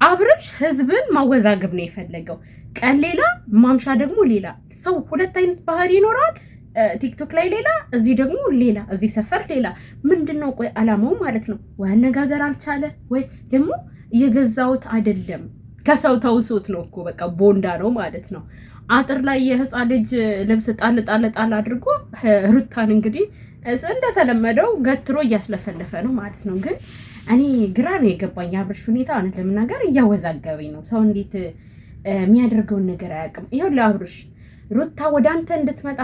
አብርሽ ህዝብን ማወዛገብ ነው የፈለገው። ቀን ሌላ ማምሻ ደግሞ ሌላ። ሰው ሁለት አይነት ባህሪ ይኖራል። ቲክቶክ ላይ ሌላ፣ እዚህ ደግሞ ሌላ፣ እዚህ ሰፈር ሌላ። ምንድነው ቆይ አላማው ማለት ነው? ወይ አነጋገር አልቻለ ወይ ደግሞ እየገዛውት አይደለም። ከሰው ተውሶት ነው እኮ በቃ ቦንዳ ነው ማለት ነው። አጥር ላይ የህፃን ልጅ ልብስ ጣል ጣል ጣል አድርጎ ሩታን እንግዲህ እንደተለመደው ገትሮ እያስለፈለፈ ነው ማለት ነው። ግን እኔ ግራ ነው የገባኝ አብርሽ ሁኔታ፣ እውነት ለመናገር እያወዛገበኝ ነው። ሰው እንዴት የሚያደርገውን ነገር አያውቅም። ይኸው ለአብርሽ ሩታ ወደ አንተ እንድትመጣ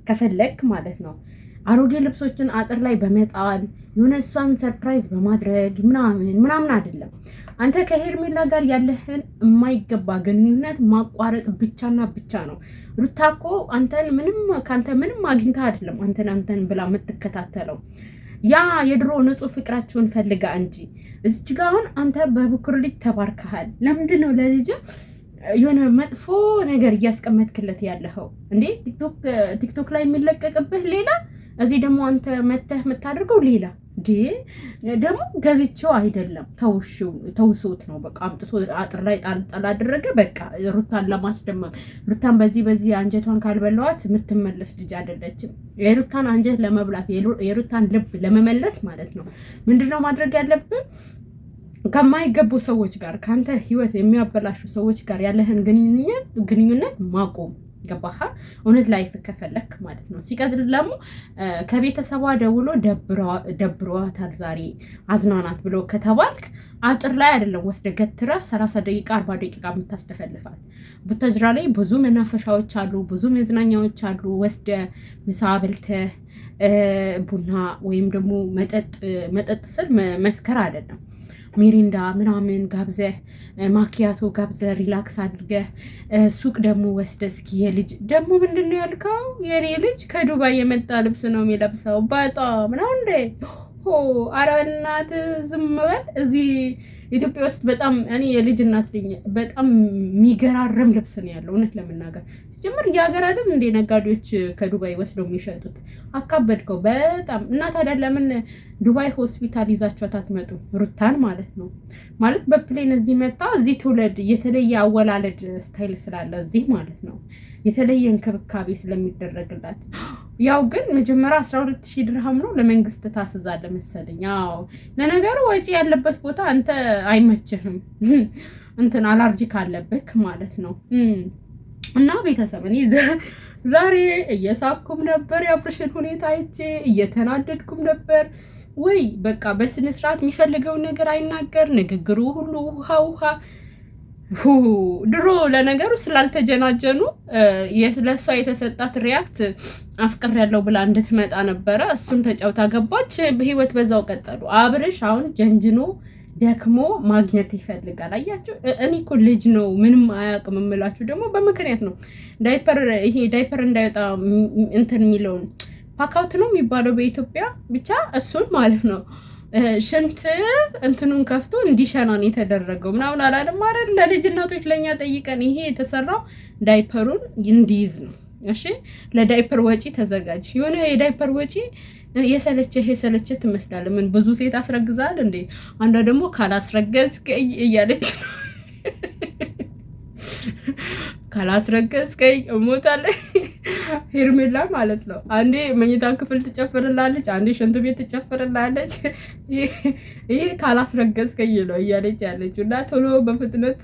ከፈለግ ማለት ነው አሮጌ ልብሶችን አጥር ላይ በመጣል የሆነ እሷን ሰርፕራይዝ በማድረግ ምናምን አይደለም። አንተ ከሄርሜላ ጋር ያለህን የማይገባ ግንኙነት ማቋረጥ ብቻና ብቻ ነው። ሩታ እኮ ከአንተ ምንም አግኝታ አይደለም አንተን ብላ የምትከታተለው ያ የድሮ ንጹህ ፍቅራችሁን ፈልጋ እንጂ። እዚች ጋ አሁን አንተ በብኩር ልጅ ተባርከሃል። ለምንድን ነው ለልጅ የሆነ መጥፎ ነገር እያስቀመጥክለት ያለኸው እንዴ? ቲክቶክ ላይ የሚለቀቅብህ ሌላ፣ እዚህ ደግሞ አንተ መተህ የምታደርገው ሌላ። ደግሞ ገዝቼው አይደለም ተውሶት ነው። በቃ አምጥቶ አጥር ላይ ጣል አደረገ። በቃ ሩታን ለማስደመም ሩታን በዚህ አንጀቷን ካልበላዋት የምትመለስ ልጅ አይደለችም። የሩታን አንጀት ለመብላት የሩታን ልብ ለመመለስ ማለት ነው ምንድነው ማድረግ ያለብን? ከማይገቡ ሰዎች ጋር ከአንተ ህይወት የሚያበላሹ ሰዎች ጋር ያለህን ግንኙነት ማቆም። ገባህ? እውነት ላይፍ ከፈለክ ማለት ነው። ሲቀጥል ደግሞ ከቤተሰቧ ደውሎ ደብሯታል ዛሬ አዝናናት ብሎ ከተባልክ አጥር ላይ አይደለም ወስደ ገትረ 30 ደቂቃ 40 ደቂቃ የምታስተፈልፋት። ቡታጅራ ላይ ብዙ መናፈሻዎች አሉ፣ ብዙ መዝናኛዎች አሉ። ወስደ ምሳ በልተህ ቡና ወይም ደግሞ መጠጥ ስል መስከር አይደለም ሚሪንዳ ምናምን ጋብዘህ ማኪያቶ ጋብዘህ ሪላክስ አድርገህ ሱቅ ደግሞ ወስደህ እስኪ የልጅ ደግሞ ምንድን ነው ያልከው? የኔ ልጅ ከዱባይ የመጣ ልብስ ነው የሚለብሰው በጣም ነው እንዴ? ኧረ በእናትህ ዝም በል። እዚህ ኢትዮጵያ ውስጥ በጣም እኔ የልጅ እናት ነኝ። በጣም የሚገራርም ልብስ ነው ያለው እውነት ለመናገር ጀምር የሀገር አይደል እንደ ነጋዴዎች ከዱባይ ወስደው የሚሸጡት። አካበድከው በጣም። እና ታዲያ ለምን ዱባይ ሆስፒታል ይዛችኋት አትመጡ? ሩታን ማለት ነው። ማለት በፕሌን እዚህ መጣ እዚህ ትውለድ። የተለየ አወላለድ ስታይል ስላለ እዚህ ማለት ነው የተለየ እንክብካቤ ስለሚደረግላት። ያው ግን መጀመሪያ 12,000 ድርሃም ነው ለመንግስት ታስዛለ መሰለኝ። አዎ ለነገሩ ወጪ ያለበት ቦታ አንተ አይመችህም። እንትን አላርጂክ አለብክ ማለት ነው። እና ቤተሰብ እኔ ዛሬ እየሳኩም ነበር፣ የአብርሽን ሁኔታ አይቼ እየተናደድኩም ነበር። ወይ በቃ በስነ ስርዓት የሚፈልገውን ነገር አይናገር፣ ንግግሩ ሁሉ ውሃ። ድሮ ለነገሩ ስላልተጀናጀኑ ለእሷ የተሰጣት ሪያክት አፍቅር ያለው ብላ እንድትመጣ ነበረ። እሱም ተጫውታ ገባች፣ በህይወት በዛው ቀጠሉ። አብርሽ አሁን ጀንጅኖ ደክሞ ማግኘት ይፈልጋል። አያችሁ፣ እኔ እኮ ልጅ ነው ምንም አያውቅም የምላችሁ ደግሞ በምክንያት ነው። ዳይፐር እንዳይወጣ እንትን የሚለውን ፓካውት ነው የሚባለው በኢትዮጵያ ብቻ እሱን ማለት ነው። ሽንት እንትኑን ከፍቶ እንዲሸናን የተደረገው ምናምን አላለም አይደል? ለልጅ እናቶች ለእኛ ጠይቀን ይሄ የተሰራው ዳይፐሩን እንዲይዝ ነው። እሺ፣ ለዳይፐር ወጪ ተዘጋጅ። የሆነ የዳይፐር ወጪ የሰለቸ ትመስላለህ። ምን ብዙ ሴት አስረግዛል እንዴ? አንዷ ደግሞ ካላስረገዝከኝ እያለች ካላስረገዝከኝ እሞታለሁ። ሄርሜላ ማለት ነው። አንዴ መኝታ ክፍል ትጨፍርላለች፣ አንዴ ሽንት ቤት ትጨፍርላለች። ይሄ ካላስረገዝከኝ ነው እያለች ያለችው። እና ቶሎ በፍጥነት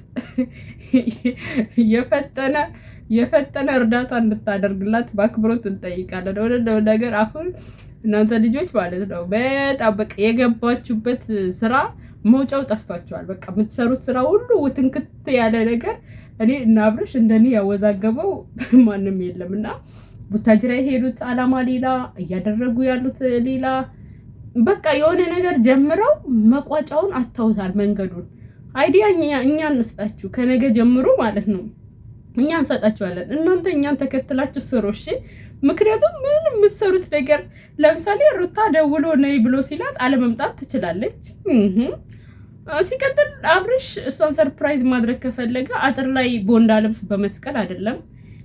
የፈጠነ እርዳታ እንድታደርግላት በአክብሮት እንጠይቃለን። ወደ ነገር አሁን እናንተ ልጆች ማለት ነው በጣም በቃ የገባችሁበት ስራ መውጫው ጠፍቷቸዋል። በቃ የምትሰሩት ስራ ሁሉ ውትንክት ያለ ነገር። እኔ እና አብርሽ እንደኔ ያወዛገበው ማንም የለም። እና ቡታጅራ የሄዱት አላማ ሌላ፣ እያደረጉ ያሉት ሌላ። በቃ የሆነ ነገር ጀምረው መቋጫውን አታውታል መንገዱን። አይዲያ እኛ እንስጣችሁ ከነገ ጀምሮ ማለት ነው። እኛ እንሰጣችኋለን፣ እናንተ እኛን ተከትላችሁ ስሩ። እሺ፣ ምክንያቱም ምን የምትሰሩት ነገር ለምሳሌ ሩታ ደውሎ ነይ ብሎ ሲላት አለመምጣት ትችላለች። ሲቀጥል አብርሽ እሷን ሰርፕራይዝ ማድረግ ከፈለገ አጥር ላይ ቦንዳ ልብስ በመስቀል አይደለም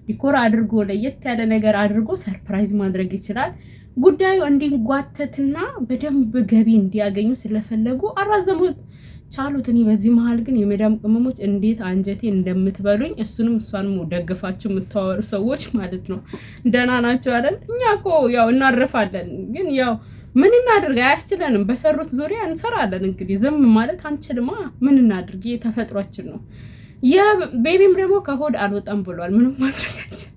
ዲኮር አድርጎ ለየት ያለ ነገር አድርጎ ሰርፕራይዝ ማድረግ ይችላል። ጉዳዩ እንዲጓተትና በደንብ ገቢ እንዲያገኙ ስለፈለጉ አራዘሙት፣ ቻሉት። እኔ በዚህ መሀል ግን የመዳም ቅመሞች እንዴት አንጀቴ እንደምትበሉኝ እሱንም እሷንም ደግፋችሁ የምታወሩ ሰዎች ማለት ነው። ደህና ናቸው አይደል? እኛ እኮ ያው እናረፋለን፣ ግን ያው ምን እናድርግ አያስችለንም። በሰሩት ዙሪያ እንሰራለን። እንግዲህ ዝም ማለት አንችልማ። ምን እናድርግ? ተፈጥሯችን ነው። የቤቢም ደግሞ ከሆድ አልወጣም ብሏል። ምንም ማድረጋችን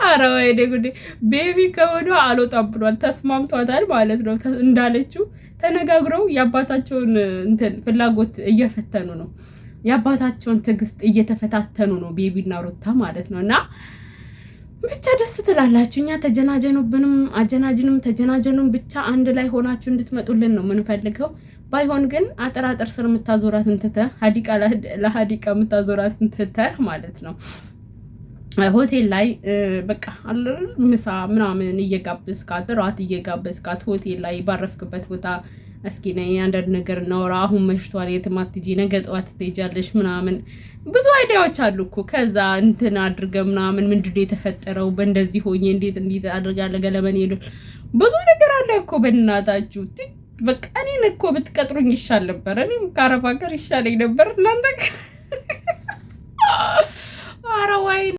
አረ ወይኔ ጉዴ! ቤቢ ከሆዷ አልወጣም ብሏል። ተስማምቷታል ማለት ነው። እንዳለችው ተነጋግረው የአባታቸውን እንትን ፍላጎት እየፈተኑ ነው። የአባታቸውን ትዕግስት እየተፈታተኑ ነው ቤቢና ሩታ ማለት ነው። እና ብቻ ደስ ትላላችሁ። እኛ ተጀናጀኑብንም አጀናጅንም ተጀናጀኑም ብቻ አንድ ላይ ሆናችሁ እንድትመጡልን ነው የምንፈልገው። ባይሆን ግን አጥራጥር ስር የምታዞራትን ትተህ ሀዲቃ ለሀዲቃ የምታዞራትን ትተህ ማለት ነው ሆቴል ላይ በቃ ምሳ ምናምን እየጋበዝካት ራት እየጋበዝካት ሆቴል ላይ ባረፍክበት ቦታ እስኪ ነይ አንዳንድ ነገር እናወራ፣ አሁን መሽቷል፣ የትም አትሄጂ፣ ነገ ጠዋት ትሄጃለሽ ምናምን ብዙ አይዲያዎች አሉ እኮ። ከዛ እንትን አድርገ ምናምን ምንድን ነው የተፈጠረው፣ በእንደዚህ ሆኜ እንዴት አድርጋለሁ ገለመን ሄዱ ብዙ ነገር አለ እኮ። በእናታችሁ በቃ እኔን እኮ ብትቀጥሩኝ ይሻል ነበር። እኔም ከአረብ ሀገር ይሻለኝ ነበር እናንተ። ኧረ ወይ